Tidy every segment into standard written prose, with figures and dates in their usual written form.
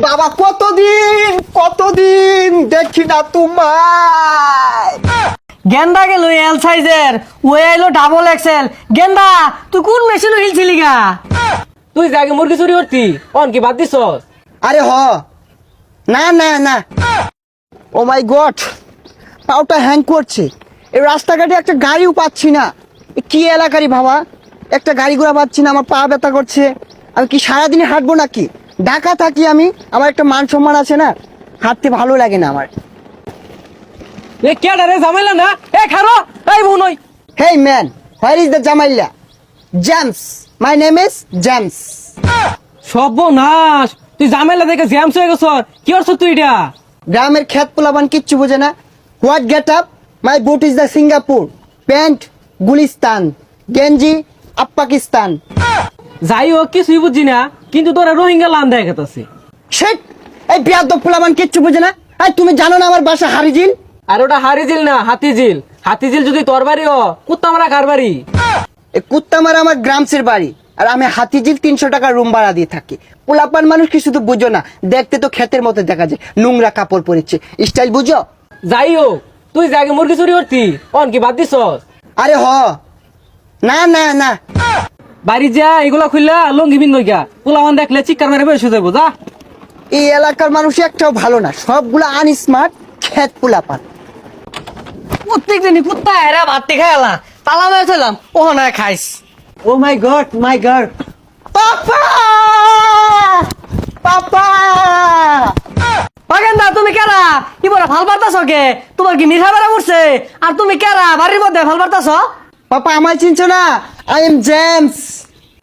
বাবা কতদিন কতদিন দেখি না তোমায়। গেন্দা গেল এল সাইজের, ওই আইলো ডাবল এক্সেল। গেন্দা তুই কোন মেশিন হিলছিলি গা? তুই জাগে মুরগি চুরি করতি অন কি বাদ দিছস? আরে হ না না না, ও মাই গড, পাউটা হ্যাং করছে। এই রাস্তাঘাটে একটা গাড়িও পাচ্ছি না। এ কি এলাকারই বাবা, একটা গাড়ি ঘোড়া পাচ্ছি না, আমার পা ব্যথা করছে। আমি কি সারাদিনে হাঁটবো নাকি? ঢাকা থাকি আমি, আমার একটা মান সম্মান আছে না, হাঁটতে ভালো লাগে না আমার। এ কেডা রে ঝামেলা না? এ খারো এই বুনই। Hey man, where is the জামাইলা? James, my name is James. সর্বনাশ, তুই ঝামেলা দেখে জ্যামস হয়ে গেছ। কি করছ তুই এটা? গ্রামের খেত পোলাবান কিচ্ছু বোঝে না। What get up, my boot is the Singapore, pant Gulistan, গেঞ্জি আপ পাকিস্তান। যাই হোক কিছুই বুঝছি না, কিন্তু তোরা রোহিঙ্গা লান দেখা গেছে। শেট, এই বিয়াদব পোলাবান কিচ্ছু বোঝে না। এই তুমি জানো না আমার বাসা হারিজিল? আর ওটা হারিজিল না হাতিঝিল। হাতিঝিল যদি তোর বাড়ি ও, কুত্তা মারা কার বাড়ি? এই কুত্তামারা আমার গ্রামসের বাড়ি, আর আমি হাতিঝিল 300 টাকা রুম ভাড়া দিয়ে থাকি। পোলাপান মানুষ কি শুধু বুঝো না, দেখতে তো ক্ষেতের মতো দেখা যায়, নোংরা কাপড় পরেছে, স্টাইল বুঝো? যাই হোক, তুই জাগে মুরগি চুরি করতি অন কি বাদ দিছস? আরে হ না না না, বাড়ি যা এগুলা খুললা লঙ্গি বিন গা, পোলাওয়ান দেখলে চিৎকার মেরে বসে যাবো যা। এই এলাকার মানুষ একটাও ভালো না, সবগুলো আনস্মার্ট খেত পোলাপান। প্রত্যেক দিনই কুত্তা এরা ভাত খাই এলা তালা মেরে ছিলাম, ও না খাইস। ও মাই গড, মাই গড, পাপা পাপা। গেন্দা তুমি কেরা ইবরা ভাল পারতাছ কে? তোমার কি মিঠা বেড়া পড়ছে? আর তুমি কেরা বাড়ির মধ্যে ভাল পারতাছ? পাপা আমায় চিনছো না? I am James.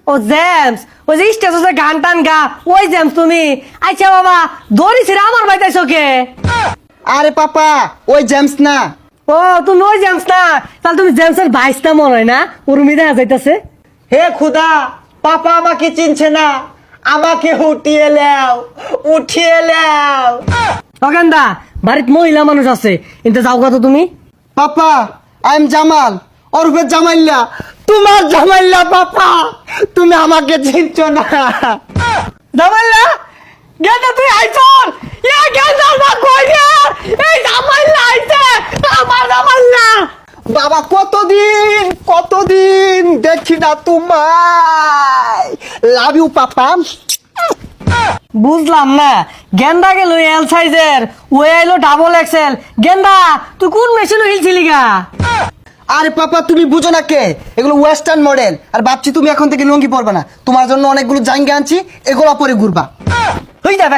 ও জেমস, ওই যে স্টেজে গান টান গা, ওই জেমস তুমি? আচ্ছা বাবা, দড়ি ছিড়ে আমার বাইতাইছ কে? আরে পাপা, ওই জেমস না। ও তুমি ওই জেমস না, তাহলে তুমি জেমসের ভাইস না মনে হয় না? উর্মি দেখা যাইতাছে। হে খুদা, পাপা আমাকে চিনছে না, আমাকে উঠিয়ে লাও, উঠিয়ে লাও। গেন্দা বাড়িতে মহিলা মানুষ আছে, কিন্তু যাও কত তুমি? পাপা আই এম জামাল, ওরফে জামাইল্লা, তোমার জামাইল্লা। পাপা তুমি আমাকে চিনছো না। জামাইলা গেন্দা তুই আইছর, ইয়া গেন্দা না কই রে? এই জামাইলা আইছে, আমার জামাইলা। বাবা কতদিন কতদিন দেখি না তোমায়। Love you papa. বুঝলাম না, গেন্দা গেল এল সাইজের, ওই আইলো ডাবল এক্সেল। গেন্দা তুই কোন মেশিন হিলছিলি গা? আরে পাপা তুমি বুঝো না কে, এগুলো ওয়েস্টার্ন মডেল। আর ভাবছি তুমি এখন থেকে লুঙ্গি পরবে না, তোমার জন্য অনেকগুলো জাঙ্গা আনছি, এগুলো পরে ঘুরবা। হই যাবে।